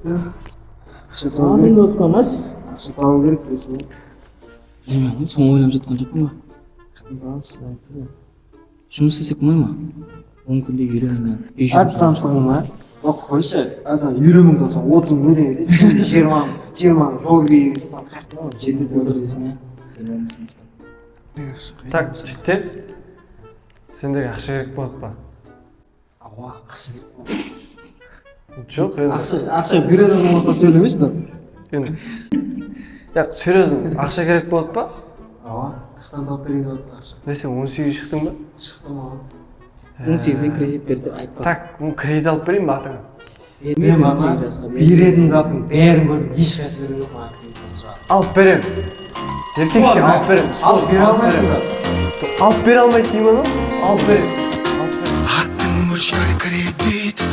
Ақша табу керек. достамаш. Ақша табу керек дейсің бе? Білмеймін, соны ойлап жатқан жоқпын ба? Табамыз, айтсana. Жұмыс істесек болмай ма? 10 күнде үйренемін. Официанттығың ма? Оқы қойшы. Азан 50 мың болса 30 мың өтемін дейді. Сенде 20 мың жол кірейік. Қаяқтан жетіп отырсың иә. Так, жігіттер. Сендерге ақша керек болады ба? Ауа, ақша керек па? Жоқ, енді. Ақша береді адам болса сөйлемеші да. Енді. Яқ, серьезно, ақша керек болады ба? Ауа, қыстан тауып берейін деп жатсың ақша. Не сен 18 шықтың ба? Шықтым ау. 18-ден кредит бер деп айтпа. Так, кредит алып берейін ба атыңа? Мен ана беретін заттың бәрін көрдім, ешқайсы берген жоқ маған. Алып берем. Еркекше алып берем. Алып бере алмайсың да. Алып бере алмайды деймін ғой. Алып берем. Аттың өшкір кредит